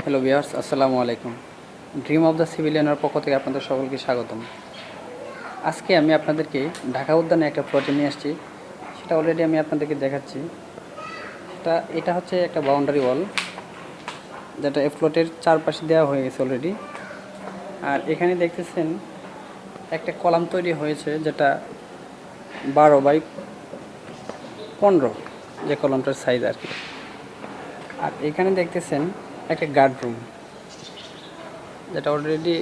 Hello viewers, আসসালামু আলাইকুম। Dream of the সিভিলিয়ানের পক্ষ থেকে আপনাদের সকলকে স্বাগতম। আজকে আমি আপনাদেরকে ঢাকা উদ্যানে একটা প্লটে নিয়ে আসছি। সেটা অলরেডি আমি আপনাদেরকে দেখাচ্ছি। এটা হচ্ছে একটা বাউন্ডারি ওয়াল, যেটা এই প্লটের চারপাশে দেওয়া হয়ে গেছে অলরেডি। আর এখানে দেখতেছেন একটা কলাম তৈরি হয়েছে, যেটা 12x15, যে কলামটার সাইজ আর কি। আর এখানে দেখতেছেন একটা গার্ড রুম, যেটা অলরেডি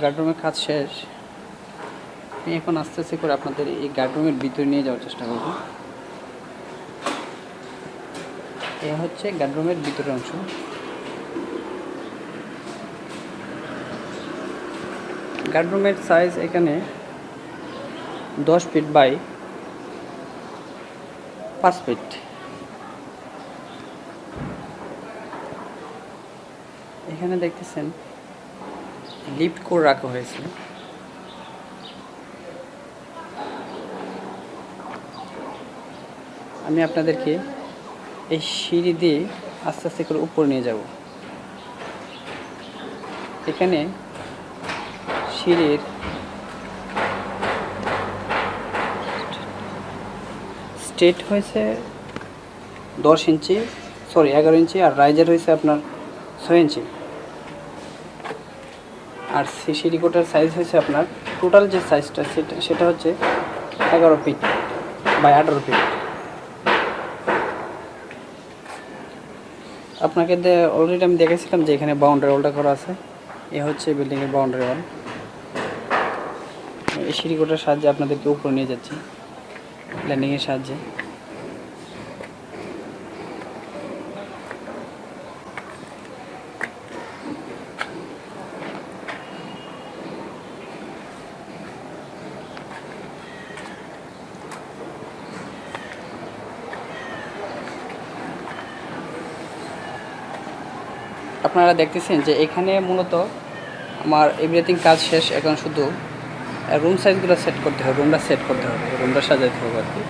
গার্ডরুমের কাজ শেষ। আমি এখন আস্তে আস্তে করে আপনাদের এই গার্ডরুমের ভিতরে নিয়ে যাওয়ার চেষ্টা করব। এ হচ্ছে গার্ডরুমের ভিতরের অংশ। গার্ডরুমের সাইজ এখানে 10 ফিট বাই 5 ফিট। এখানে দেখতেছেন লিফট করে রাখা হয়েছে। আমি আপনাদেরকে এই সিঁড়ি দিয়ে আস্তে আস্তে করে উপরে নিয়ে যাব। এখানে সিঁড়ির স্ট্রেট হয়েছে 11 ইঞ্চি, আর রাইজার হয়েছে আপনার 6 ইঞ্চি। আর সিঁড়ি কোটার সাইজ হয়েছে আপনার টোটাল যে সাইজটা সেটা হচ্ছে 11 ফিট বাই 18 ফিট। আপনাকে অলরেডি আমি দেখেছিলাম যে এখানে বাউন্ডারি ওয়ালটা করা আছে। এ হচ্ছে বিল্ডিংয়ের বাউন্ডারি ওয়াল। এই সিঁড়ি কোটার সাহায্যে আপনাদেরকে উপরে নিয়ে যাচ্ছি ল্যান্ডিংয়ের সাহায্যে। আপনারা দেখতেছেন যে এখানে মূলত আমার এভরিথিং কাজ শেষ। এখন শুধু রুম সাইজগুলো সেট করতে হবে, রুমটা সাজাতে হবে আর কি।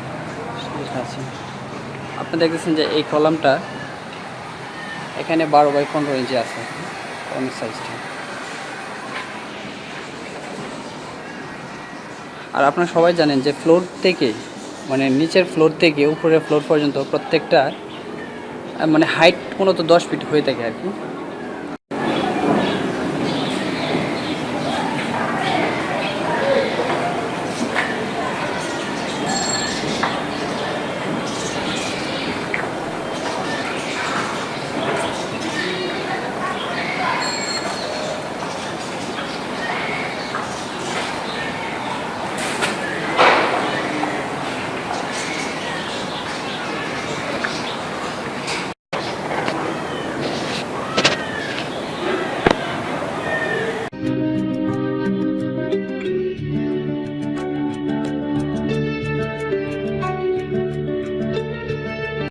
আপনি দেখতেছেন যে এই কলামটা এখানে 12x15 ইঞ্চি আছে কলামের সাইজটা। আর আপনারা সবাই জানেন যে ফ্লোর থেকে, মানে নিচের ফ্লোর থেকে উপরের ফ্লোর পর্যন্ত প্রত্যেকটা মানে হাইট মূলত 10 ফিট হয়ে থাকে আর কি।